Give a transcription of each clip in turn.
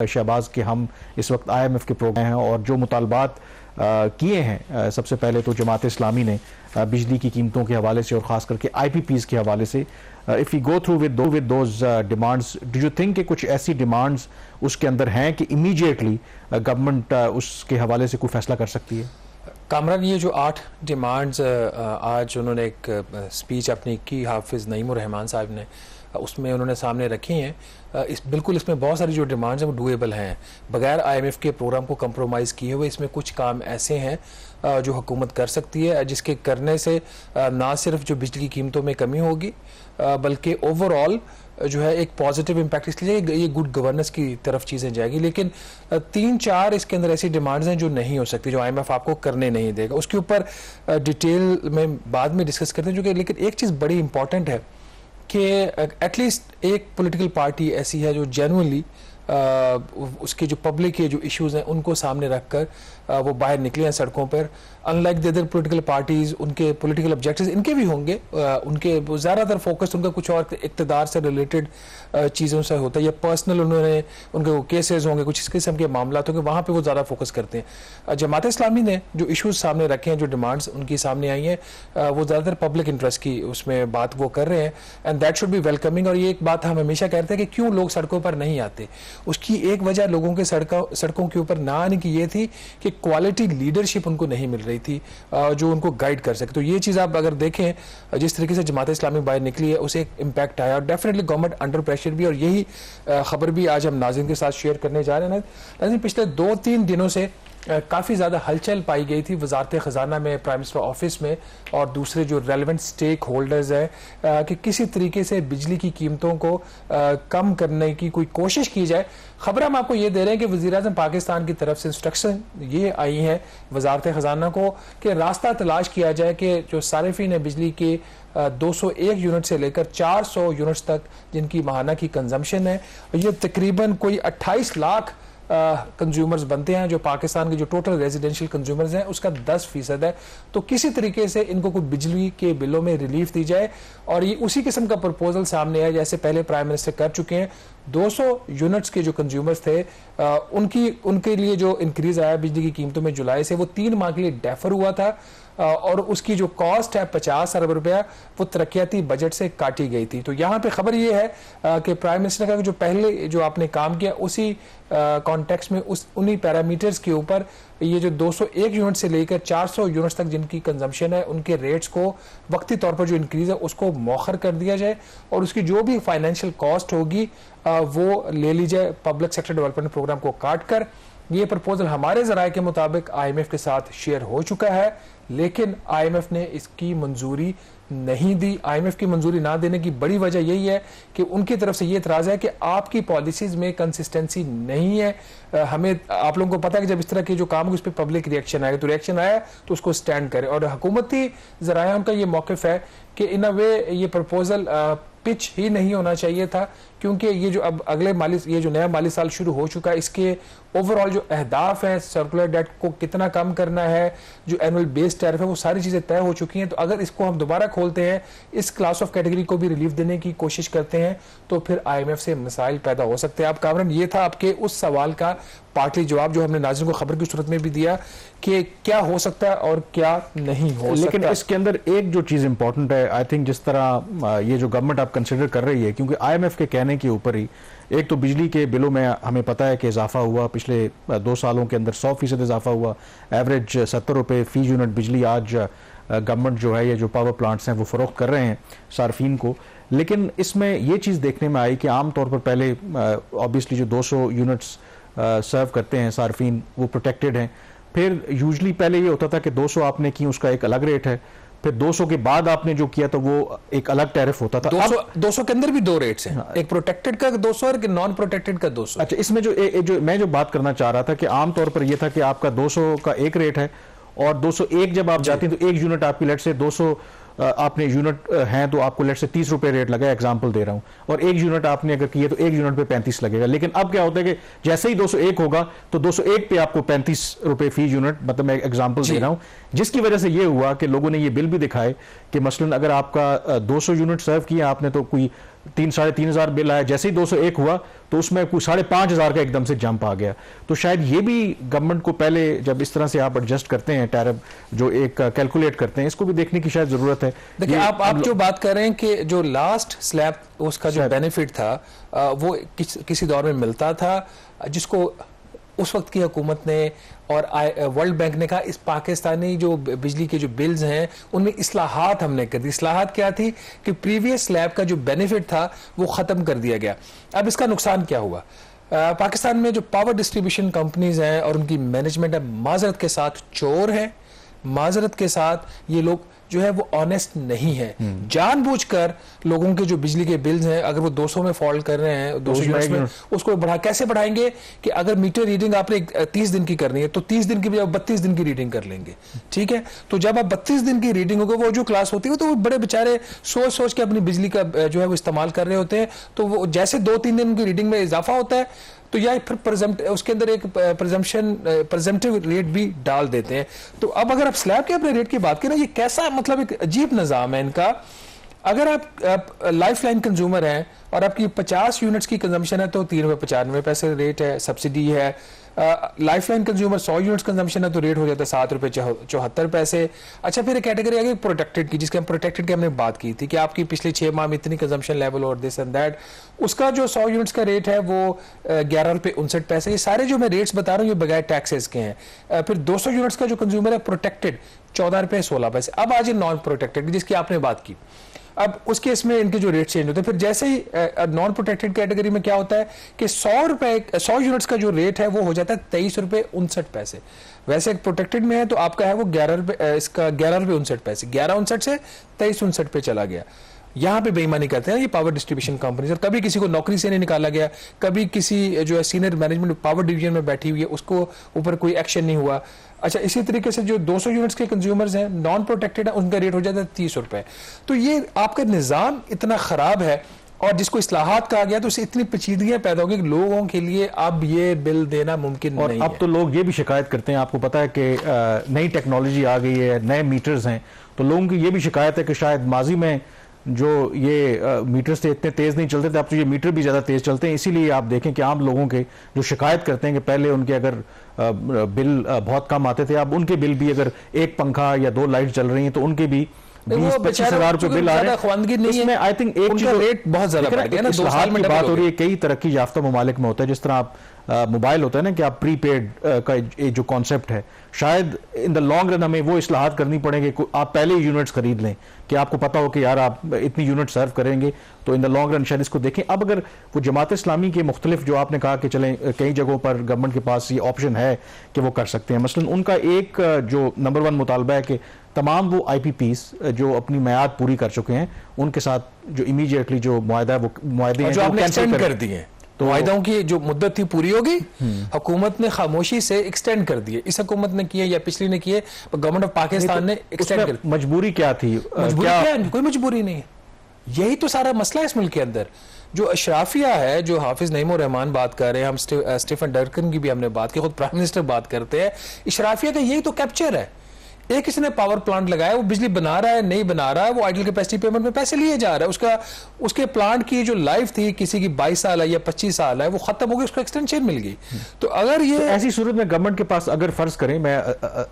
शहबाज के हम इस वक्त IMF के प्रोग्राम हैं और जो मुतालबात किए हैं, सबसे पहले तो जमात इस्लामी ने बिजली की कीमतों के हवाले से और ख़ास करके IPPs के हवाले से, if we go through with those demands, do you think कि कुछ ऐसी डिमांड्स उसके अंदर हैं कि इमीडिएटली गवर्नमेंट उसके हवाले से कोई फैसला कर सकती है? कामरान, ये जो 8 डिमांड्स आज उन्होंने एक स्पीच अपनी की, हाफिज़ नईमुर रहमान साहब ने, उसमें उन्होंने सामने रखी हैं। बिल्कुल इसमें बहुत सारी जो डिमांड्स हैं वो डूएबल हैं, बगैर IMF के प्रोग्राम को कंप्रोमाइज़ किए हुए। इसमें कुछ काम ऐसे हैं जो हुकूमत कर सकती है, जिसके करने से ना सिर्फ जो बिजली की कीमतों में कमी होगी बल्कि ओवरऑल जो है एक पॉजिटिव इम्पैक्ट, इसलिए ये गुड गवर्नेंस की तरफ चीज़ें जाएगी। लेकिन 3-4 इसके अंदर ऐसी डिमांड्स हैं जो नहीं हो सकती, जो IMF आपको करने नहीं देगा। उसके ऊपर डिटेल में बाद में डिस्कस करते हैं, जो कि लेकिन एक चीज़ बड़ी इंपॉर्टेंट है कि एटलीस्ट एक पॉलिटिकल पार्टी ऐसी है जो जेन्युइनली उसके जो पब्लिक के जो इश्यूज हैं उनको सामने रखकर वो बाहर निकले हैं सड़कों पर। Unlike the other political parties, उनके पॉलिटिकल ऑब्जेक्टिव्स इनके भी होंगे, उनके ज़्यादातर फोकस उनका कुछ और इक़्तिदार से रिलेटेड चीज़ों से होता है, या पर्सनल उनके केसेस होंगे, कुछ इस किस्म के मामला होंगे, वहाँ पे वो ज़्यादा फोकस करते हैं। जमात इस्लामी ने जो इशूज़ सामने रखे हैं, जो डिमांड्स उनकी सामने आई हैं, वो ज़्यादातर पब्लिक इंटरेस्ट की उसमें बात वो कर रहे हैं, and that should be welcoming. और ये एक बात हम हमेशा कहते हैं कि क्यों लोग सड़कों पर नहीं आते, उसकी एक वजह लोगों के सड़कों के ऊपर ना आने की ये थी कि क्वालिटी लीडरशिप उनको नहीं मिल रही थी जो उनको गाइड कर सके। तो ये चीज़ आप अगर देखें, जिस तरीके से जमात इस्लामी बाहर निकली है, उसे एक इम्पैक्ट आया, और डेफिनेटली गवर्नमेंट अंडर प्रेशर भी। और यही खबर भी आज हम नाज़रीन के साथ शेयर करने जा रहे हैं। नाज़रीन, पिछले 2-3 दिनों से काफ़ी ज़्यादा हलचल पाई गई थी वजारत ख़जाना में, प्राइम मिनिस्टर ऑफिस में और दूसरे जो रेलेवेंट स्टेक होल्डर्स हैं कि किसी तरीके से बिजली की कीमतों को कम करने की कोई कोशिश की जाए। खबर हम आपको ये दे रहे हैं कि वज़ीर-ए-आज़म पाकिस्तान की तरफ से इंस्ट्रक्शन ये आई हैं वजारत ख़जाना को कि रास्ता तलाश किया जाए कि जो सारिफीन है बिजली के 201 यूनिट से लेकर 400 यूनिट्स तक जिनकी माहाना की कंजम्पशन है, ये तकरीबन कोई 28 लाख कंज्यूमर्स बनते हैं, जो पाकिस्तान के जो टोटल रेजिडेंशियल कंज्यूमर्स हैं उसका 10% है। तो किसी तरीके से इनको कोई बिजली के बिलों में रिलीफ दी जाए, और ये उसी किस्म का प्रपोजल सामने है जैसे पहले प्राइम मिनिस्टर कर चुके हैं। 200 यूनिट्स के जो कंज्यूमर्स थे उनके लिए जो इंक्रीज आया बिजली की कीमतों में जुलाई से, वो 3 माह के लिए डेफर हुआ था, और उसकी जो कॉस्ट है 50 अरब रुपया वो तरक्याती बजट से काटी गई थी। तो यहाँ पे खबर ये है कि प्राइम मिनिस्टर का जो पहले जो आपने काम किया उसी कॉन्टेक्स्ट में उन्हीं पैरामीटर्स के ऊपर ये जो 201 यूनिट से लेकर 400 यूनिट्स तक जिनकी कंजम्पशन है उनके रेट्स को वक्ती तौर पर जो इंक्रीज है उसको मौखर कर दिया जाए, और उसकी जो भी फाइनेंशियल कॉस्ट होगी वो ले ली जाए पब्लिक सेक्टर डेवलपमेंट प्रोग्राम को काट कर। ये प्रपोजल हमारे ज़राए के मुताबिक IMF के साथ शेयर हो चुका है, लेकिन IMF ने इसकी मंजूरी नहीं दी। IMF की मंजूरी ना देने की बड़ी वजह यही है कि उनकी तरफ से ये इतराज़ है कि आपकी पॉलिसीज़ में कंसिस्टेंसी नहीं है। हमें, आप लोगों को पता है कि जब इस तरह के जो काम है उस पर पब्लिक रिएक्शन आएगा, तो रिएक्शन आया तो उसको स्टैंड करे। और हुकूमती ज़राए का ये मौक़िफ़ है कि इन अ वे ये प्रपोजल पिच ही नहीं होना चाहिए था, क्योंकि ये जो अब ये जो नया माली साल शुरू हो चुका है, इसके ओवरऑल जो अहदाफ है, सर्कुलर डेट को कितना कम करना है, जो एनुअल बेस टैरिफ है, वो सारी चीज़ें तय हो चुकी हैं। तो अगर इसको हम दोबारा खोलते हैं, इस क्लास ऑफ कैटेगरी को भी रिलीफ देने की कोशिश करते हैं, तो फिर IMF से मसाइल पैदा हो सकते हैं। आप कामरान, ये था आपके उस सवाल का पार्टली जवाब जो हमने नाज़रीन को खबर की सूरत में भी दिया कि क्या हो सकता है और क्या नहीं हो सकता। लेकिन इसके अंदर एक जो चीज़ इंपॉर्टेंट है, आई थिंक जिस तरह ये जो गवर्नमेंट आप कंसिडर कर रही है, क्योंकि IMF के कहने के ऊपर ही एक तो बिजली के बिलों में हमें पता है कि इजाफा हुआ, पिछले 2 सालों के अंदर 100% इजाफा हुआ, एवरेज 70 रुपये फी यूनिट बिजली आज गवर्नमेंट जो है, ये जो पावर प्लांट्स हैं वो फ़रोख्त कर रहे हैं सार्फिन को। लेकिन इसमें ये चीज़ देखने में आई कि आम तौर पर पहले ऑब्वियसली जो 200 यूनिट्स सर्व करते हैं सार्फिन वो प्रोटेक्टेड हैं, फिर यूजली पहले ये होता था कि 200 आपने की उसका एक अलग रेट है, फिर 200 के बाद आपने जो किया तो वो एक अलग टैरिफ होता था। 200 के अंदर भी 2 रेट्स हैं, एक प्रोटेक्टेड का 200 और नॉन प्रोटेक्टेड का 200। अच्छा, इसमें जो मैं जो बात करना चाह रहा था कि आमतौर पर यह था कि आपका 200 का एक रेट है, और 201 जब आप जाते हैं तो 1 यूनिट आपकी लेट से 200 आपने यूनिट हैं तो आपको लेट से 30 रुपए रेट लगा, एग्जांपल दे रहा हूं, और 1 यूनिट आपने अगर किए तो 1 यूनिट पे 35 लगेगा। लेकिन अब क्या होता है कि जैसे ही 201 होगा तो 201 पे आपको 35 रुपए फी यूनिट, मतलब मैं एग्जांपल दे रहा हूं, जिसकी वजह से ये हुआ कि लोगों ने ये बिल भी दिखाए कि मसलन अगर आपका 200 यूनिट सर्व किया आपने तो कोई 3,000-3,500 बिल आया, जैसे ही 201 हुआ तो उसमें कुछ 5,500 का एकदम से जंप आ गया। तो शायद ये भी गवर्नमेंट को पहले जब इस तरह से आप एडजस्ट करते हैं टैरिफ जो एक कैलकुलेट करते हैं, इसको भी देखने की शायद जरूरत है। देखिए आप जो बात कर रहे हैं कि जो लास्ट स्लैब उसका जो बेनिफिट था वो किसी दौर में मिलता था, जिसको उस वक्त की हुकूमत ने और वर्ल्ड बैंक ने कहा इस पाकिस्तानी जो बिजली के जो बिल्स हैं उनमें इस्लाहात हमने कर दी। इस्लाहात क्या थी कि प्रीवियस स्लैब का जो बेनिफिट था वो ख़त्म कर दिया गया। अब इसका नुकसान क्या हुआ? पाकिस्तान में जो पावर डिस्ट्रीब्यूशन कंपनीज हैं और उनकी मैनेजमेंट है, माजरत के साथ चोर है, माजरत के साथ ये लोग जो है वो ऑनेस्ट नहीं है। जानबूझकर लोगों के जो बिजली के बिल्स हैं अगर वो 200 में फॉल कर रहे हैं 200 यूनिट्स में, उसको कैसे बढ़ाएंगे कि अगर मीटर रीडिंग आपने 30 दिन की करनी है तो 30 दिन की बजाय 32 दिन की रीडिंग कर लेंगे। ठीक है, तो जब आप 32 दिन की रीडिंग होगी, वो जो क्लास होती है तो वो बड़े बेचारे सोच सोच के अपनी बिजली का जो है वो इस्तेमाल कर रहे होते हैं। तो वो जैसे 2-3 दिन की रीडिंग में इजाफा होता है तो या फिर उसके अंदर एक प्रेजेंटिव रेट भी डाल देते हैं। तो अब अगर आप स्लैब के अपने रेट की बात करें, ये कैसा मतलब एक अजीब निज़ाम है इनका। अगर आप लाइफ लाइन कंज्यूमर हैं और आपकी 50 यूनिट्स की कंजम्पशन है तो ₹3.95 रेट है, सब्सिडी है। Life line consumer 100 units consumption है तो रेट हो जाता है ₹7.74। अच्छा, फिर एक कैटेगरी आ गई प्रोटेक्टेड की, जिसके हम प्रोटेक्टेड की हमने बात की थी कि आपकी पिछले 6 माह में इतनी कंजम्पशन लेवल और दिस एंड दैट, उसका जो 100 यूनिट्स का रेट है वो ₹11.59। ये सारे जो मैं रेट्स बता रहा हूँ ये बगैर टैक्सेस के हैं। फिर 200 यूनिट्स का जो कंज्यूमर है प्रोटेक्टेड ₹14.16। अब आज नॉन प्रोटेक्टेड जिसकी आपने बात की, अब उस केस में इनके जो रेट चेंज होते हैं। फिर जैसे ही नॉन प्रोटेक्टेड कैटेगरी में क्या होता है कि 100 यूनिट्स का जो रेट है वो हो जाता है ₹23.59। वैसे एक प्रोटेक्टेड में है तो आपका है वो ₹11.59, 11.59 से 23.59 पे चला गया। यहाँ पे बेईमानी करते हैं ये पावर डिस्ट्रीब्यूशन कंपनीज। और कभी किसी को नौकरी से नहीं निकाला गया, कभी किसी जो है सीनियर मैनेजमेंट पावर डिवीजन में बैठी हुई है उसको ऊपर कोई एक्शन नहीं हुआ। अच्छा, इसी तरीके से जो 200 यूनिट्स के कंज्यूमर्स हैं नॉन प्रोटेक्टेड है उनका रेट हो जाता है ₹30। तो ये आपका निज़ाम इतना ख़राब है और जिसको इस्लाहात कहा गया तो उससे इतनी पेचीदगियां पैदा हो गई कि लोगों के लिए अब ये बिल देना मुमकिन नहीं है। और अब तो लोग ये भी शिकायत करते हैं, आपको पता है कि नई टेक्नोलॉजी आ गई है, नए मीटर्स हैं, तो लोगों की ये भी शिकायत है कि शायद माजी में जो ये मीटर्स थे इतने तेज़ नहीं चलते थे, अब तो ये मीटर भी ज़्यादा तेज़ चलते हैं। इसीलिए आप देखें कि आम लोगों के जो शिकायत करते हैं कि पहले उनके अगर बिल बहुत कम आते थे, अब उनके बिल भी अगर एक पंखा या 2 लाइट चल रही हैं तो उनके भी 20-25 हज़ार रुपए बिल आ रहे हैं। इसमें आई थिंक एक चीज रेट बहुत ज्यादा बढ़ गया ना, 2 साल में बात हो रही है। कई तरक्की याफ्ता ममालिक में होता है, जिस तरह आप मोबाइल होता है ना कि आप प्रीपेड का जो कॉन्सेप्ट है, शायद इन द लॉन्ग रन हमें वो इस्लाहात करनी पड़ेंगे। आप पहले यूनिट्स खरीद लें कि आपको पता हो कि यार आप इतनी यूनिट सर्व करेंगे, तो इन द लॉन्ग रन शायद इसको देखें। अब अगर वो जमात इस्लामी के मुख्तलिफ जो आपने कहा कि चलें कई जगहों पर गवर्नमेंट के पास ये ऑप्शन है कि वो कर सकते हैं, मसलन उनका एक जो नंबर 1 मुतालबा है कि तमाम वो IPPs जो अपनी मियाद पूरी कर चुके हैं उनके साथ जो इमीडिएटली जो मुआहदा है वो मुआहदे हैं जो आपने एक्सटेंड कर दिए, तो मुआहदों की जो मुद्दत थी पूरी होगी, हुकूमत ने खामोशी से एक्सटेंड कर दिए। इस हुकूमत ने किए या पिछली ने किए, गवर्नमेंट ऑफ पाकिस्तान ने एक्सटेंड कर दिया। मजबूरी क्या थी? मजबूरी क्या है? कोई मजबूरी नहीं है। यही तो सारा मसला है इस मुल्क के अंदर। जो अशराफिया है, जो हाफिज नईम उर रहमान बात कर रहे हैं, हम स्टीफन डर्कन की भी हमने बात की, खुद प्राइम मिनिस्टर बात करते हैं, अशराफिया का यही तो कैप्चर है। एक किसी ने पावर प्लांट लगाया, वो बिजली बना रहा है नहीं बना रहा है, वो आइडल कैपेसिटी पेमेंट में पैसे लिए जा रहा है। उसके प्लांट की जो लाइफ थी किसी की 22 साल है या 25 साल है, वो खत्म हो गई, उसको एक्सटेंशन मिल गई। तो अगर ये ऐसी सूरत में गवर्नमेंट के पास अगर फर्ज करें, मैं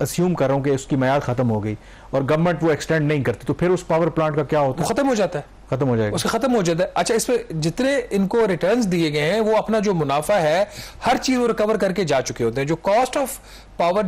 अस्यूम कर रहा हूं कि उसकी मियाद खत्म हो गई और गवर्नमेंट वो एक्सटेंड नहीं करती, तो फिर उस पावर प्लांट का क्या होता है? खत्म हो जाता है, खत्म हो जाएगा, उसका खत्म हो जाता है। अच्छा, इस पे जितने इनको रिटर्न्स दिए गए हैं वो अपना जो मुनाफा है हर चीज वो रिकवर करके जा चुके होते हैं। जो कॉस्ट ऑफ पावर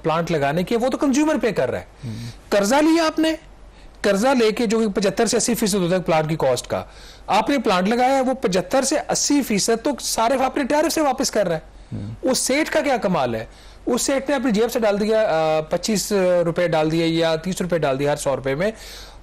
प्लांट लगाने की वो तो कंज्यूमर पे कर रहा है। कर्जा लिया आपने, कर्जा लेके जो 75 से 80% होता है प्लांट की कॉस्ट का, आपने प्लांट लगाया वो 75 से 80% तो सारे अपने टैरिफ से वापस कर रहा है। उस सेठ का क्या कमाल है? उस सेठ ने अपनी जेब से डाल दिया 25 रुपए डाल दिए या 30 रुपए डाल दिया हर 100 रुपए में।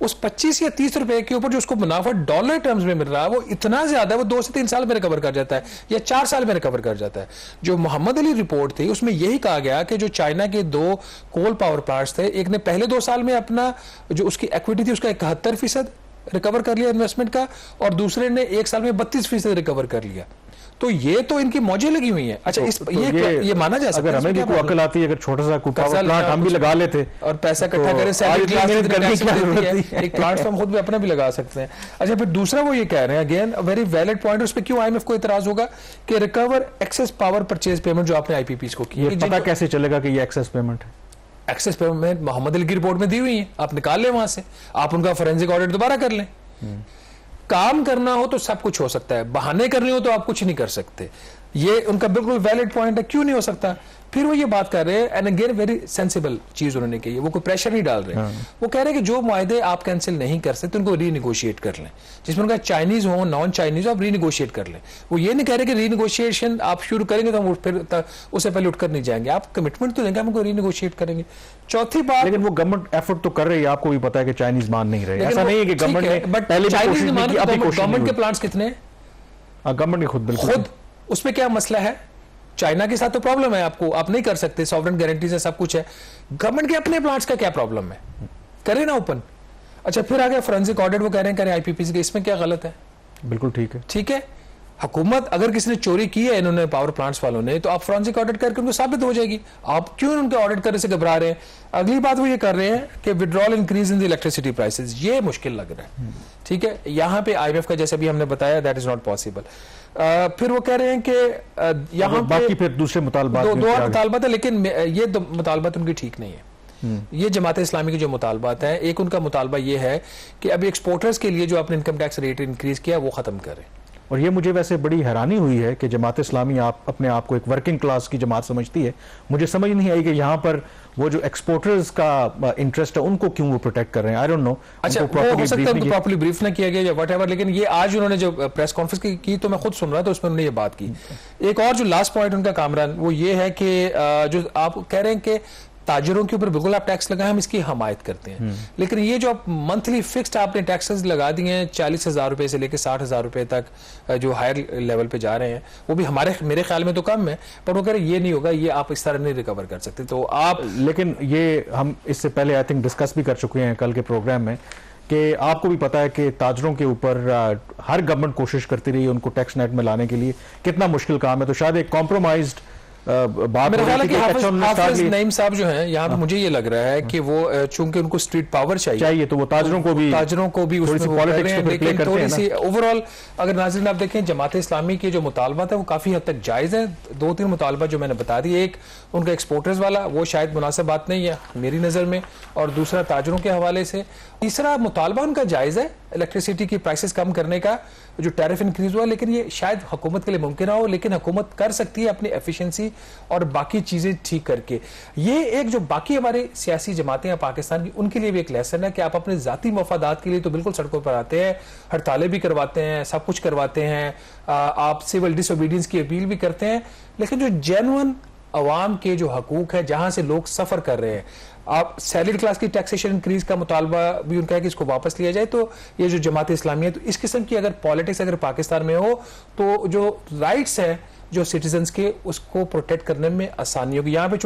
उस 25 या 30 रुपए के ऊपर जो उसको मुनाफा डॉलर टर्म्स में मिल रहा है वो इतना ज्यादा है, वो 2 से 3 साल में रिकवर कर जाता है या 4 साल में रिकवर कर जाता है। जो मोहम्मद अली रिपोर्ट थी उसमें यही कहा गया कि जो चाइना के 2 कोल पावर प्लांट्स थे, एक ने पहले 2 साल में अपना जो उसकी इक्विटी थी उसका 71% रिकवर कर लिया इन्वेस्टमेंट का, और दूसरे ने 1 साल में 32% रिकवर कर लिया। तो ये तो इनकी मौजें लगी हुई हैं। अच्छा, इस ये माना जा सकता है, अगर हमें भी कोई अकल आती है, अगर छोटा सा पावर प्लांट हम भी लगा लेते और पैसा इकट्ठा करें, एक प्लांट हम खुद भी अपना भी लगा सकते हैं। अच्छा, फिर दूसरा वो ये कह रहे हैं, अगेन वेरी वैलिड पॉइंट, उस पर क्यों आईएमएफ को इतराज होगा कि recover excess power purchase payment जो आपने आईपीपीस को की, पता कैसे चलेगा कि ये एक्सेस पेमेंट है? एक्सेस पेमेंट मोहम्मद अली की रिपोर्ट में दी हुई है, आप निकाल लें वहां से, आप उनका फोरेंसिक ऑडिट दोबारा कर लें। काम करना हो तो सब कुछ हो सकता है, बहाने करने हो तो आप कुछ नहीं कर सकते। ये उनका बिल्कुल वैलिड पॉइंट है, क्यों नहीं हो सकता। फिर वो ये बात कर रहे हैं, एंड अगेन वेरी सेंसिबल चीज उन्होंने कही है, वो कोई प्रेशर नहीं डाल रहे। वो कह रहे हैं कि जो मुआहदे आप कैंसिल नहीं कर सकते उनको रीनिगोशिएट कर लें, जिसमें उनका चाइनीज हो नॉन चाइनीज हो आप रीनिगोशिएट कर लें। वो ये नहीं कह रहे कि रीनिगोशिएशन आप शुरू करेंगे तो हम फिर उससे पहले उठकर नहीं जाएंगे, आप कमिटमेंट तो देंगे, हम उनको रीनिगोशिएट करेंगे। चौथी बात, लेकिन वो गवर्नमेंट एफर्ट तो कर रही है, आपको भी पता है कि चाइनीज मान नहीं रहे। ऐसा नहीं है कि गवर्नमेंट के प्लांट्स कितने हैं? गवर्नमेंट के खुद उसमें क्या मसला है? चाइना के साथ तो प्रॉब्लम है, आपको आप नहीं कर सकते, सॉवरेन गारंटीज है, सब कुछ है। गवर्नमेंट के अपने प्लांट्स का क्या प्रॉब्लम है? करें ना ओपन। अच्छा, फिर आ गया फोरेंसिक ऑडिट, वो कह रहे हैं करें आईपीपीसी के, इसमें क्या गलत है? बिल्कुल ठीक है, ठीक है। हुकूमत अगर किसी ने चोरी की है इन्होंने पावर प्लांट्स वालों ने, तो आप फोरेंसिक ऑडिट करके उनको साबित हो जाएगी। आप क्यों उनके ऑडिट करने से घबरा रहे हैं? अगली बात वो ये कर रहे हैं कि withdrawal increase in the electricity prices, ये मुश्किल लग रहा है। ठीक है, यहां पे आईएमएफ का जैसे भी हमने बताया दैट इज नॉट पॉसिबल। फिर वो कह रहे हैं कि यहाँ बाकी फिर दूसरे मुतालबात दो और मुतालबात है, लेकिन ये दो मुतालबात उनकी ठीक नहीं है। ये जमात इस्लामी के जो मुतालबात हैं, एक उनका मुतालबा ये है कि अभी एक्सपोर्टर्स के लिए जो आपने इनकम टैक्स रेट इंक्रीज किया वो खत्म करें। और ये मुझे वैसे बड़ी हैरानी हुई है कि जमात इस्लामी आप अपने आप को एक वर्किंग क्लास की जमात समझती है। मुझे समझ नहीं आई कि यहाँ पर वो जो एक्सपोर्टर्स का इंटरेस्ट है उनको क्यों वो प्रोटेक्ट कर रहे हैं। I don't know. अच्छा, वो हो सकता है उनको प्रॉपर्ली ब्रीफ ना किया गया या व्हाटएवर, लेकिन ये आज उन्होंने जो प्रेस कॉन्फ्रेंस की तो मैं खुद सुन रहा था, उसमें उन्होंने ये बात की। एक और जो लास्ट पॉइंट उनका कामरान वो ये है कि जो आप कह रहे हैं कि ताजरों के ऊपर बिल्कुल आप टैक्स लगाएं, हम इसकी हमायत करते हैं, लेकिन ये जो आप मंथली फिक्स्ड आपने टैक्सेस लगा दिए हैं 40,000 रुपए से लेकर 60,000 रुपए तक जो हायर लेवल पे जा रहे हैं, वो भी मेरे ख्याल में तो कम है, पर वो कह रहे ये नहीं होगा, ये आप इस तरह नहीं रिकवर कर सकते। तो आप, लेकिन ये हम इससे पहले आई थिंक डिस्कस भी कर चुके हैं कल के प्रोग्राम में कि आपको भी पता है कि ताजरों के ऊपर हर गवर्नमेंट कोशिश करती रही है उनको टैक्स नेट में लाने के लिए, कितना मुश्किल काम है। तो शायद एक कॉम्प्रोमाइज्ड बात मेरा ख्याल है कि हाफिज नईम साहब जो हैं यहाँ पे मुझे ये लग रहा है कि वो चूंकि उनको स्ट्रीट पावर चाहिए तो वो ताजरों को भी लेकिन थोड़ी सी ओवरऑल अगर नाज़रीन आप देखें जमात इस्लामी के जो मुतालबात है वो काफी हद तक जायज है। 2-3 मुतालबात जो मैंने बता दिए, एक उनका एक्सपोर्टर्स वाला वो शायद मुनासिब बात नहीं है मेरी नजर में, और दूसरा ताजरों के हवाले से, तीसरा मुतालबा उनका जायज है इलेक्ट्रिसिटी की प्राइसेस कम करने का, जो टैरिफ इंक्रीज हुआ, लेकिन ये शायद हुकूमत के लिए मुमकिन ना हो, लेकिन हुकूमत कर सकती है अपनी एफिशिएंसी और बाकी चीजें ठीक करके। ये एक जो बाकी हमारे सियासी जमातें हैं पाकिस्तान की, उनके लिए भी एक लेसन है कि आप अपने जाती मफादात के लिए तो बिल्कुल सड़कों पर आते हैं, हड़तालें भी करवाते हैं, सब कुछ करवाते हैं, आप सिविल डिसोबीडियंस की अपील भी करते हैं, लेकिन जो जेन्युइन अवाम के जो हकूक है जहां से लोग सफर कर रहे हैं, आप सैलरी क्लास की टैक्सेशन इंक्रीज का मुतालबा भी उनका है कि इसको वापस लिया जाए। तो ये जो जमात इस्लामी है, तो इस किस्म की अगर पॉलिटिक्स अगर पाकिस्तान में हो तो जो राइट्स है जो सिटीजन्स के उसको प्रोटेक्ट करने में आसानी होगी। यहाँ पे